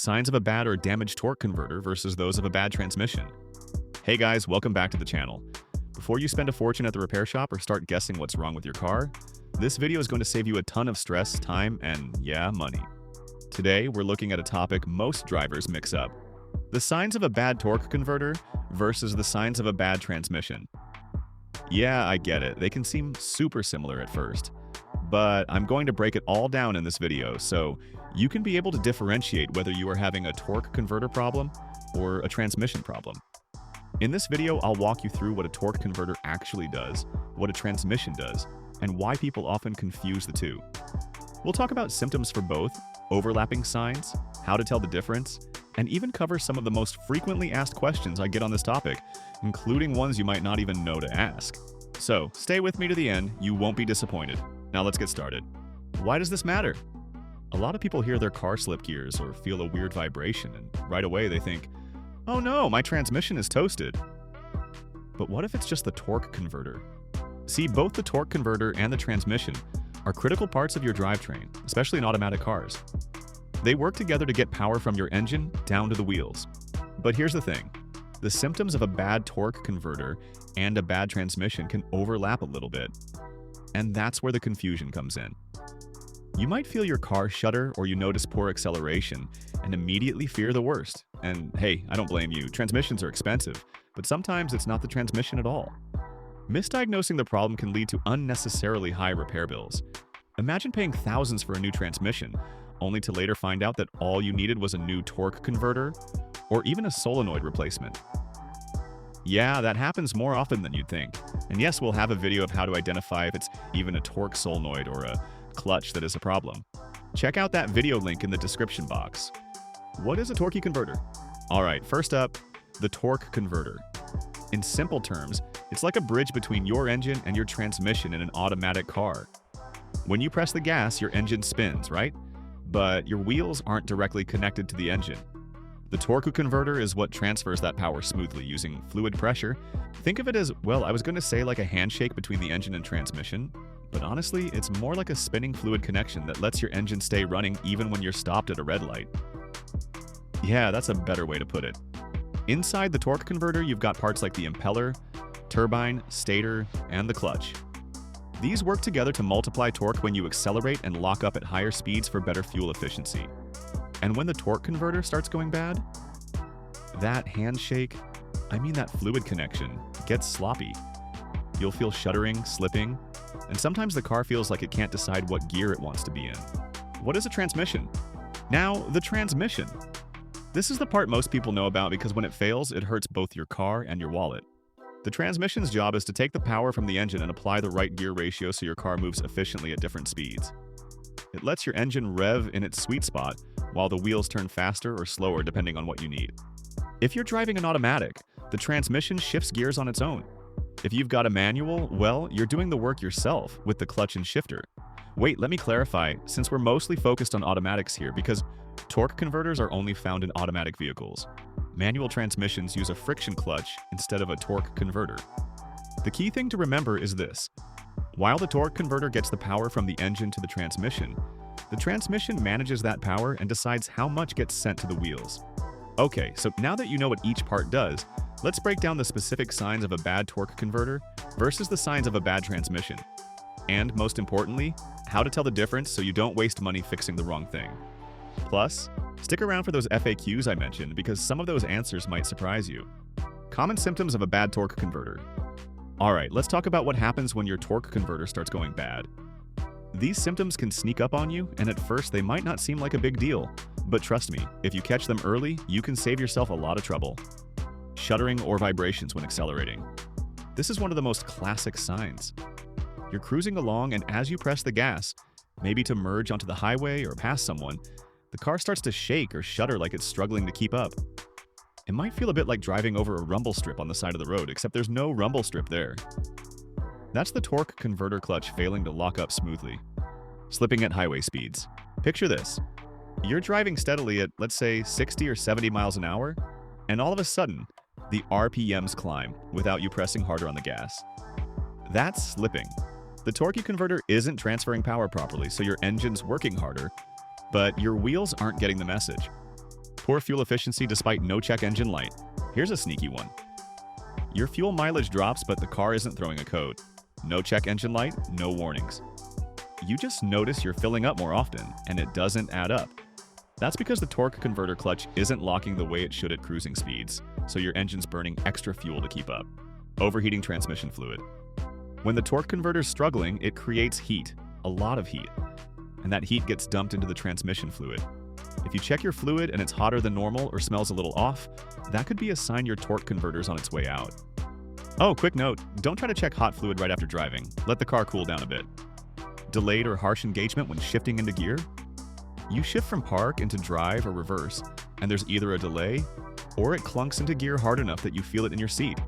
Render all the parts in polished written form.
Signs of a bad or damaged torque converter versus those of a bad transmission. Hey guys, welcome back to the channel. Before you spend a fortune at the repair shop or start guessing what's wrong with your car, this video is going to save you a ton of stress, time, and yeah, money. Today, we're looking at a topic most drivers mix up. The signs of a bad torque converter versus the signs of a bad transmission. Yeah, I get it. They can seem super similar at first. But I'm going to break it all down in this video so you can be able to differentiate whether you are having a torque converter problem or a transmission problem. In this video, I'll walk you through what a torque converter actually does, what a transmission does, and why people often confuse the two. We'll talk about symptoms for both, overlapping signs, how to tell the difference, and even cover some of the most frequently asked questions I get on this topic, including ones you might not even know to ask. So, stay with me to the end, you won't be disappointed. Now let's get started. Why does this matter? A lot of people hear their car slip gears or feel a weird vibration, and right away they think, oh no, my transmission is toasted. But what if it's just the torque converter? See, both the torque converter and the transmission are critical parts of your drivetrain, especially in automatic cars. They work together to get power from your engine down to the wheels. But here's the thing. The symptoms of a bad torque converter and a bad transmission can overlap a little bit. And that's where the confusion comes in. You might feel your car shudder or you notice poor acceleration and immediately fear the worst. And hey, I don't blame you. Transmissions are expensive, but sometimes it's not the transmission at all. Misdiagnosing the problem can lead to unnecessarily high repair bills. Imagine paying thousands for a new transmission, only to later find out that all you needed was a new torque converter or even a solenoid replacement. Yeah, that happens more often than you'd think. And yes, we'll have a video of how to identify if it's even a torque solenoid or a clutch that is a problem. Check out that video link in the description box. What is a torque converter? Alright, first up, the torque converter. In simple terms, it's like a bridge between your engine and your transmission in an automatic car. When you press the gas, your engine spins, right? But your wheels aren't directly connected to the engine. The torque converter is what transfers that power smoothly using fluid pressure. Think of it as, well, I was going to say like a handshake between the engine and transmission, but honestly, it's more like a spinning fluid connection that lets your engine stay running even when you're stopped at a red light. Yeah, that's a better way to put it. Inside the torque converter, you've got parts like the impeller, turbine, stator, and the clutch. These work together to multiply torque when you accelerate and lock up at higher speeds for better fuel efficiency. And when the torque converter starts going bad, that handshake, that fluid connection, gets sloppy. You'll feel shuddering, slipping, and sometimes the car feels like it can't decide what gear it wants to be in. What is a transmission? Now, the transmission. This is the part most people know about because when it fails, it hurts both your car and your wallet. The transmission's job is to take the power from the engine and apply the right gear ratio so your car moves efficiently at different speeds. It lets your engine rev in its sweet spot, while the wheels turn faster or slower depending on what you need. If you're driving an automatic, the transmission shifts gears on its own. If you've got a manual, well, you're doing the work yourself with the clutch and shifter. Wait, let me clarify, since we're mostly focused on automatics here because torque converters are only found in automatic vehicles. Manual transmissions use a friction clutch instead of a torque converter. The key thing to remember is this. While the torque converter gets the power from the engine to the transmission manages that power and decides how much gets sent to the wheels. Okay, so now that you know what each part does, let's break down the specific signs of a bad torque converter versus the signs of a bad transmission. And most importantly, how to tell the difference so you don't waste money fixing the wrong thing. Plus, stick around for those FAQs I mentioned because some of those answers might surprise you. Common symptoms of a bad torque converter. Alright, let's talk about what happens when your torque converter starts going bad. These symptoms can sneak up on you, and at first they might not seem like a big deal. But trust me, if you catch them early, you can save yourself a lot of trouble. Shuddering or vibrations when accelerating. This is one of the most classic signs. You're cruising along, and as you press the gas, maybe to merge onto the highway or pass someone, the car starts to shake or shudder like it's struggling to keep up. It might feel a bit like driving over a rumble strip on the side of the road, except there's no rumble strip there. That's the torque converter clutch failing to lock up smoothly. Slipping at highway speeds. Picture this. You're driving steadily at, let's say, 60 or 70 miles an hour, and all of a sudden, the RPMs climb without you pressing harder on the gas. That's slipping. The torque converter isn't transferring power properly, so your engine's working harder, but your wheels aren't getting the message. Poor fuel efficiency despite no check engine light. Here's a sneaky one. Your fuel mileage drops, but the car isn't throwing a code. No check engine light, no warnings. You just notice you're filling up more often, and it doesn't add up. That's because the torque converter clutch isn't locking the way it should at cruising speeds, so your engine's burning extra fuel to keep up. Overheating transmission fluid. When the torque converter's struggling, it creates heat, a lot of heat, and that heat gets dumped into the transmission fluid. If you check your fluid and it's hotter than normal or smells a little off, that could be a sign your torque converter's on its way out. Oh, quick note, don't try to check hot fluid right after driving. Let the car cool down a bit. Delayed or harsh engagement when shifting into gear? You shift from park into drive or reverse, and there's either a delay or it clunks into gear hard enough that you feel it in your seat.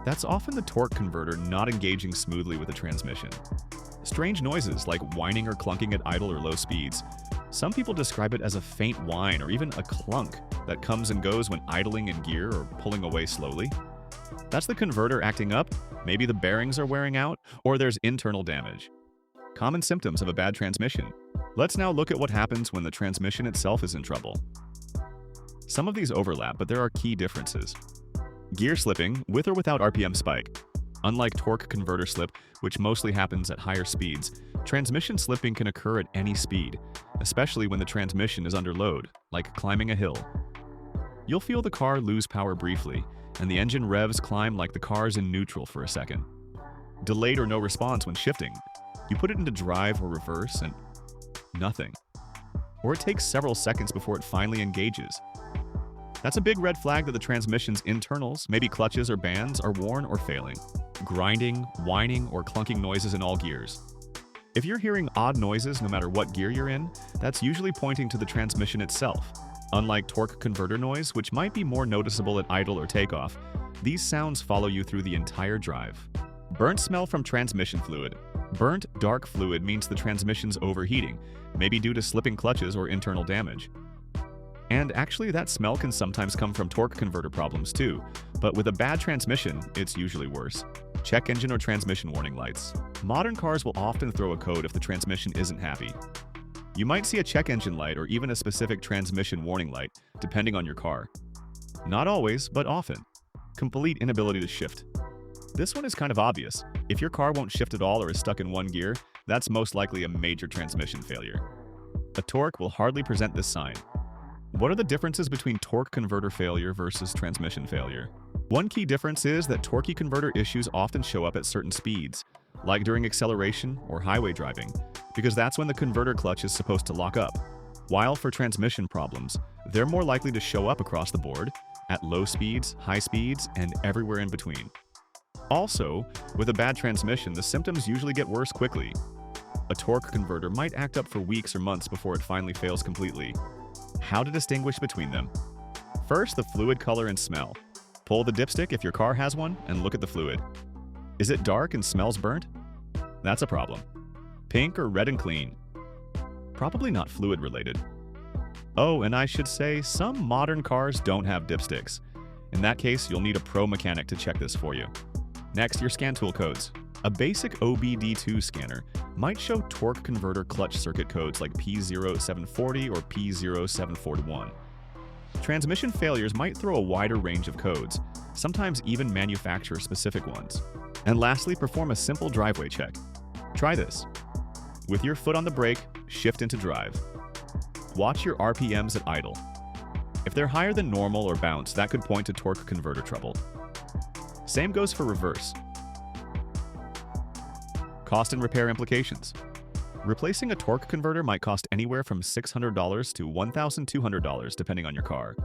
That's often the torque converter not engaging smoothly with the transmission. Strange noises like whining or clunking at idle or low speeds. Some people describe it as a faint whine or even a clunk that comes and goes when idling in gear or pulling away slowly. That's the converter acting up, maybe the bearings are wearing out, or there's internal damage. Common symptoms of a bad transmission. Let's now look at what happens when the transmission itself is in trouble. Some of these overlap, but there are key differences. Gear slipping, with or without RPM spike. Unlike torque converter slip, which mostly happens at higher speeds, transmission slipping can occur at any speed, especially when the transmission is under load, like climbing a hill. You'll feel the car lose power briefly, and the engine revs climb like the car's in neutral for a second. Delayed or no response when shifting. You put it into drive or reverse and nothing. Or it takes several seconds before it finally engages. That's a big red flag that the transmission's internals, maybe clutches or bands, are worn or failing. Grinding, whining, or clunking noises in all gears. If you're hearing odd noises no matter what gear you're in, that's usually pointing to the transmission itself. Unlike torque converter noise, which might be more noticeable at idle or takeoff, these sounds follow you through the entire drive. Burnt smell from transmission fluid. Burnt, dark fluid means the transmission's overheating, maybe due to slipping clutches or internal damage. And actually, that smell can sometimes come from torque converter problems too, but with a bad transmission, it's usually worse. Check engine or transmission warning lights. Modern cars will often throw a code if the transmission isn't happy. You might see a check engine light or even a specific transmission warning light, depending on your car. Not always, but often. Complete inability to shift. This one is kind of obvious. If your car won't shift at all or is stuck in one gear, that's most likely a major transmission failure. A torque will hardly present this sign. What are the differences between torque converter failure versus transmission failure? One key difference is that torque converter issues often show up at certain speeds, like during acceleration or highway driving, because that's when the converter clutch is supposed to lock up. While for transmission problems, they're more likely to show up across the board, at low speeds, high speeds, and everywhere in between. Also, with a bad transmission, the symptoms usually get worse quickly. A torque converter might act up for weeks or months before it finally fails completely. How to distinguish between them? First, the fluid color and smell. Pull the dipstick if your car has one and look at the fluid. Is it dark and smells burnt? That's a problem. Pink or red and clean? Probably not fluid related. Oh, and I should say, some modern cars don't have dipsticks. In that case, you'll need a pro mechanic to check this for you. Next, your scan tool codes. A basic OBD2 scanner might show torque converter clutch circuit codes like P0740 or P0741. Transmission failures might throw a wider range of codes, sometimes even manufacturer-specific ones. And lastly, perform a simple driveway check. Try this. With your foot on the brake, shift into drive. Watch your RPMs at idle. If they're higher than normal or bounce, that could point to torque converter trouble. Same goes for reverse. Cost and repair implications. Replacing a torque converter might cost anywhere from $600 to $1,200 depending on your car.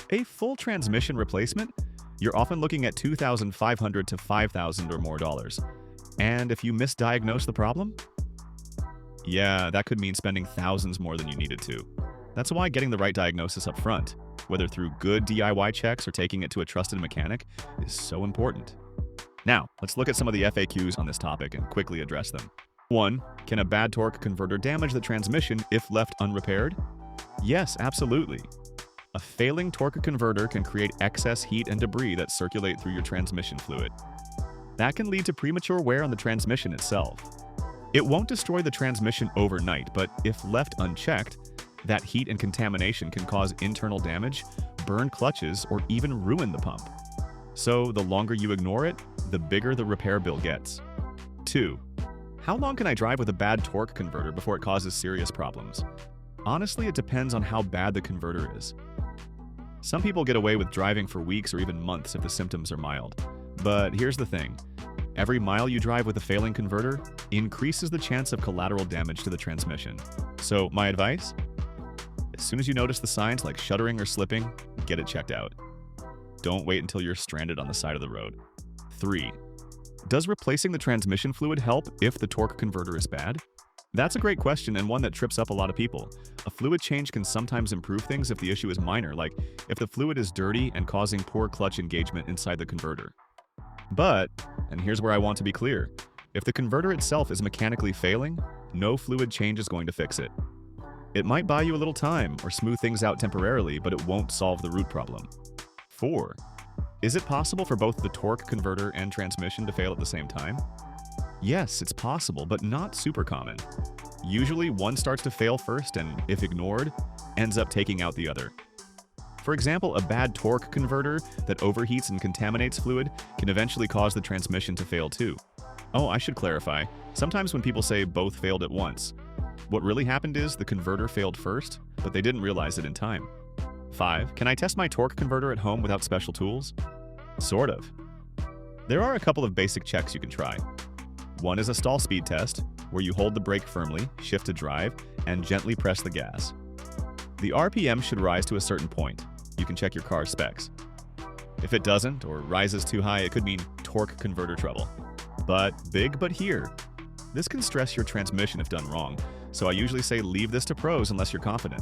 A full transmission replacement? You're often looking at $2,500 to $5,000 or more dollars. And if you misdiagnose the problem? Yeah, that could mean spending thousands more than you needed to. That's why getting the right diagnosis up front, whether through good DIY checks or taking it to a trusted mechanic, is so important. Now, let's look at some of the FAQs on this topic and quickly address them. 1. Can a bad torque converter damage the transmission if left unrepaired? Yes, absolutely. A failing torque converter can create excess heat and debris that circulate through your transmission fluid. That can lead to premature wear on the transmission itself. It won't destroy the transmission overnight, but if left unchecked, That heat and contamination can cause internal damage, burn clutches, or even ruin the pump. So the longer you ignore it, the bigger the repair bill gets. 2. How long can I drive with a bad torque converter before it causes serious problems? Honestly, it depends on how bad the converter is. Some people get away with driving for weeks or even months if the symptoms are mild. But here's the thing. Every mile you drive with a failing converter increases the chance of collateral damage to the transmission. So my advice? As soon as you notice the signs like shuddering or slipping, get it checked out. Don't wait until you're stranded on the side of the road. 3. Does replacing the transmission fluid help if the torque converter is bad? That's a great question and one that trips up a lot of people. A fluid change can sometimes improve things if the issue is minor, like if the fluid is dirty and causing poor clutch engagement inside the converter. But, and here's where I want to be clear, if the converter itself is mechanically failing, no fluid change is going to fix it. It might buy you a little time or smooth things out temporarily, but it won't solve the root problem. 4. Is it possible for both the torque converter and transmission to fail at the same time? Yes, it's possible, but not super common. Usually one starts to fail first and, if ignored, ends up taking out the other. For example, a bad torque converter that overheats and contaminates fluid can eventually cause the transmission to fail too. Oh, I should clarify. Sometimes when people say both failed at once, what really happened is the converter failed first, but they didn't realize it in time. 5. Can I test my torque converter at home without special tools? Sort of. There are a couple of basic checks you can try. One is a stall speed test, where you hold the brake firmly, shift to drive, and gently press the gas. The RPM should rise to a certain point. You can check your car's specs. If it doesn't, or rises too high, it could mean torque converter trouble. But big but here. This can stress your transmission if done wrong, so I usually say leave this to pros unless you're confident.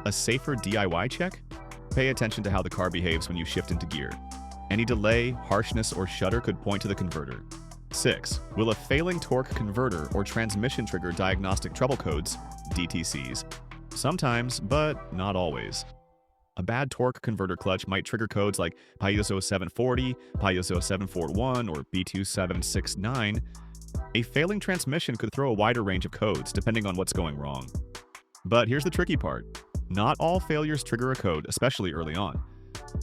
A safer DIY check? Pay attention to how the car behaves when you shift into gear. Any delay, harshness, or shudder could point to the converter. 6. Will a failing torque converter or transmission trigger diagnostic trouble codes, DTCs? Sometimes, but not always. A bad torque converter clutch might trigger codes like PIOSO 740, PIOSO 741, or B2769. A failing transmission could throw a wider range of codes depending on what's going wrong. But here's the tricky part. Not all failures trigger a code, especially early on.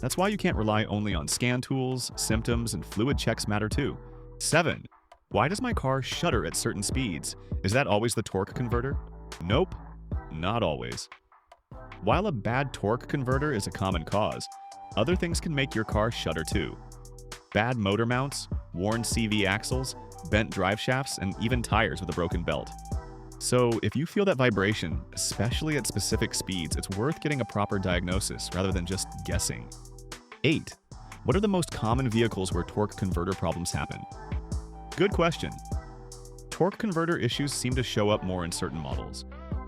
That's why you can't rely only on scan tools, symptoms, and fluid checks matter too. 7. Why does my car shudder at certain speeds? Is that always the torque converter? Nope, not always. While a bad torque converter is a common cause, other things can make your car shudder too. Bad motor mounts, worn CV axles, bent drive shafts, and even tires with a broken belt. So if you feel that vibration, especially at specific speeds, it's worth getting a proper diagnosis rather than just guessing. 8. What are the most common vehicles where torque converter problems happen? Good question. Torque converter issues seem to show up more in certain models.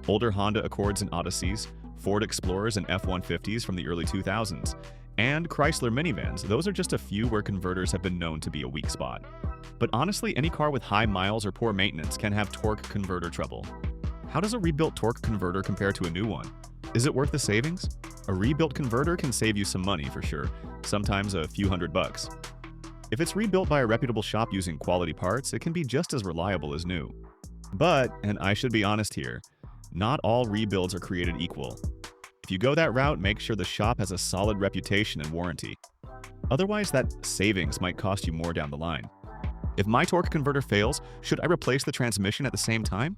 Older Honda Accords and Odysseys, Ford Explorers and F-150s from the early 2000s, and Chrysler minivans. Those are just a few where converters have been known to be a weak spot. But honestly, any car with high miles or poor maintenance can have torque converter trouble. How does a rebuilt torque converter compare to a new one? Is it worth the savings? A rebuilt converter can save you some money for sure, sometimes a few $100. If it's rebuilt by a reputable shop using quality parts, it can be just as reliable as new. But, and I should be honest here, not all rebuilds are created equal. If you go that route, make sure the shop has a solid reputation and warranty. Otherwise, that savings might cost you more down the line. If my torque converter fails, should I replace the transmission at the same time?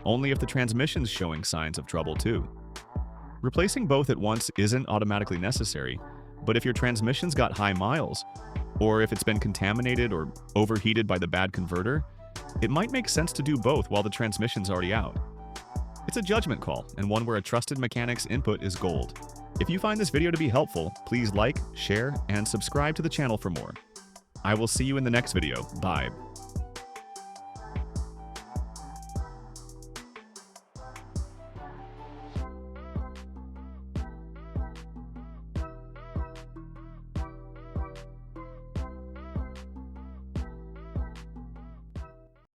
Only if the transmission's showing signs of trouble too. Replacing both at once isn't automatically necessary, but if your transmission's got high miles, or if it's been contaminated or overheated by the bad converter, it might make sense to do both while the transmission's already out. It's a judgment call, and one where a trusted mechanic's input is gold. If you find this video to be helpful, please like, share, and subscribe to the channel for more. I will see you in the next video. Bye.